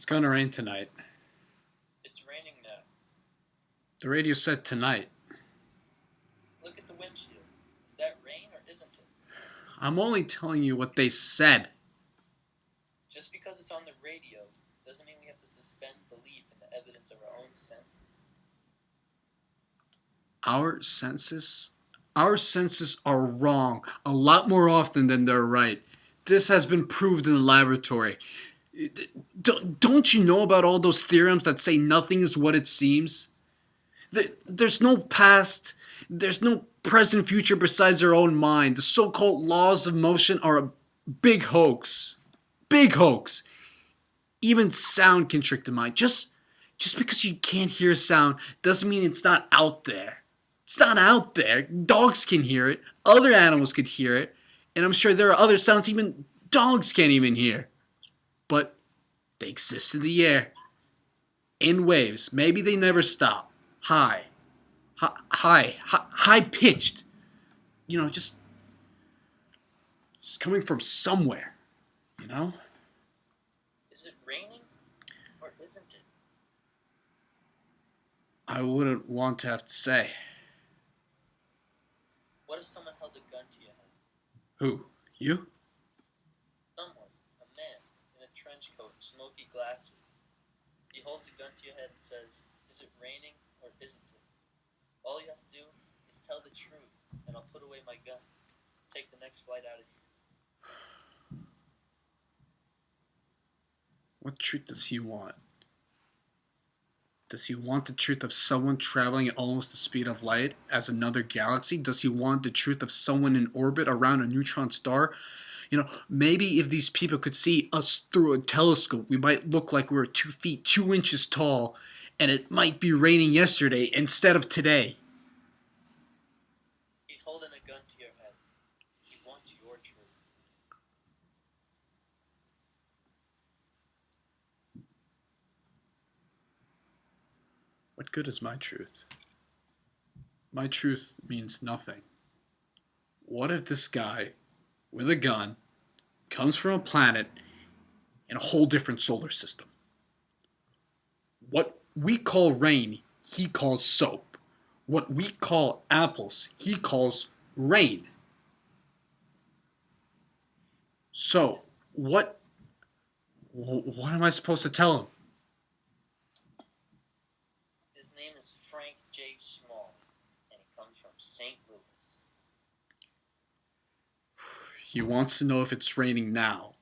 It's gonna rain tonight. It's raining now. The radio said tonight. Look at the windshield. Is that rain or isn't it? I'm only telling you what they said. Just because it's on the radio doesn't mean we have to suspend belief in the evidence of our own senses. Our senses? Our senses are wrong a lot more often than they're right. This has been proved in the laboratory. Don't you know about all those theorems that say nothing is what it seems? There's no past, there's no present future besides our own mind. The so called laws of motion are a big hoax. Big hoax. Even sound can trick the mind. Just because you can't hear sound doesn't mean it's not out there. It's not out there. Dogs can hear it. Other animals could hear it. And I'm sure there are other sounds even dogs can't even hear. But they exist in the air. In waves. Maybe they never stop. High. High pitched. You know, just coming from somewhere. You know? Is it raining or isn't it? I wouldn't want to have to say. What if someone held a gun to your head? Who? You? Someone, a man, in a trench coat and smoky glasses. He holds a gun to your head and says, "Is it raining or isn't it?" All you have to do is tell the truth, and I'll put away my gun. Take the next flight out of here. What truth does he want? Does he want the truth of someone traveling at almost the speed of light as another galaxy? Does he want the truth of someone in orbit around a neutron star? You know, maybe if these people could see us through a telescope, we might look like we were 2 feet 2 inches tall, and it might be raining yesterday instead of today. He's holding a gun to your head. He wants your truth. What good is my truth? My truth means nothing. What if this guy with a gun comes from a planet in a whole different solar system? What we call rain, he calls soap. What we call apples, he calls rain. So, what am I supposed to tell him? His name is Frank J. Small, and he comes from St. Louis. He wants to know if it's raining now.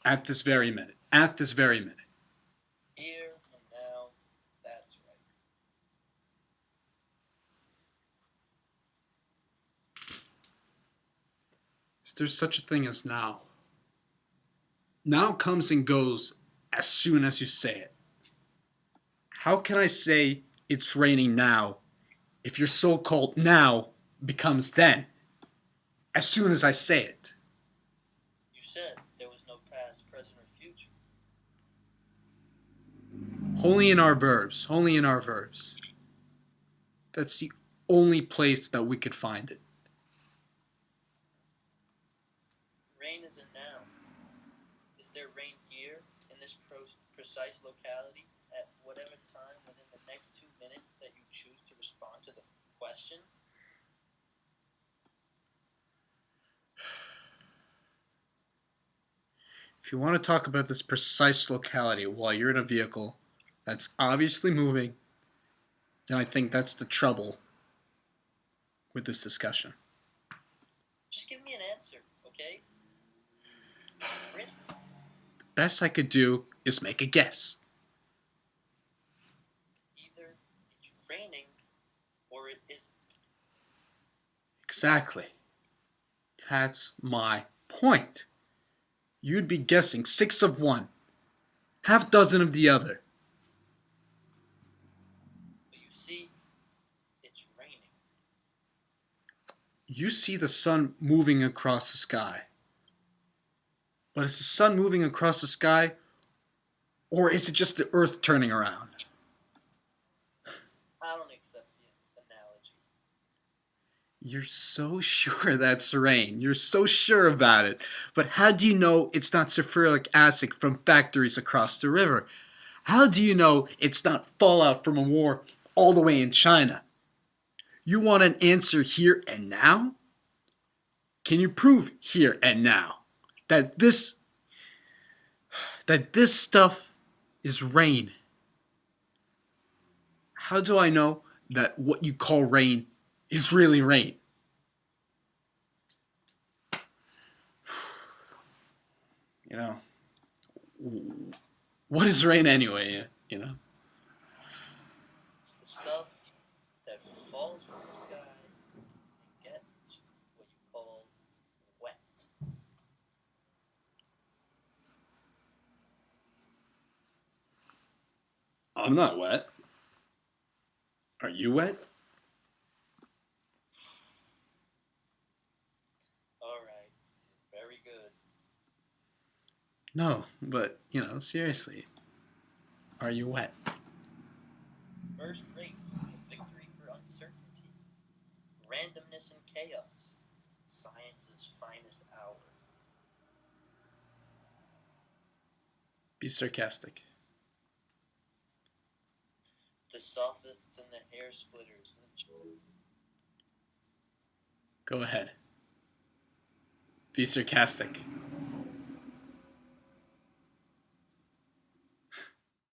At this very minute. At this very minute. Here and now, that's right. Is there such a thing as now? Now comes and goes as soon as you say it. How can I say it's raining now if your so-called now becomes then? As soon as I say it. You said there was no past, present, or future. Only in our verbs. Only in our verbs. That's the only place that we could find it. Rain is a noun. Is there rain here, in this precise locality, at whatever time within the next 2 minutes that you choose to respond to the question? If you want to talk about this precise locality while you're in a vehicle that's obviously moving, then I think that's the trouble with this discussion. Just give me an answer, okay? Rain. The best I could do is make a guess. Either it's raining or it isn't. Exactly. That's my point. You'd be guessing 6 of one, half dozen of the other. But you see, it's raining. You see the sun moving across the sky. But is the sun moving across the sky, or is it just the earth turning around? I don't accept the analogy. You're so sure that's rain. You're so sure about it. But how do you know it's not sulfuric acid from factories across the river? How do you know it's not fallout from a war all the way in China? You want an answer here and now? Can you prove here and now that this stuff is rain? How do I know that what you call rain is really rain? You know, what is rain anyway? You know, It's the stuff that falls from the sky and gets what you call wet. I'm not wet. Are you wet? Alright, very good. No, but seriously, are you wet? First rate, a victory for uncertainty, randomness and chaos, science's finest hour. Be sarcastic. The sophists and the hair splitters and Go ahead. Be sarcastic.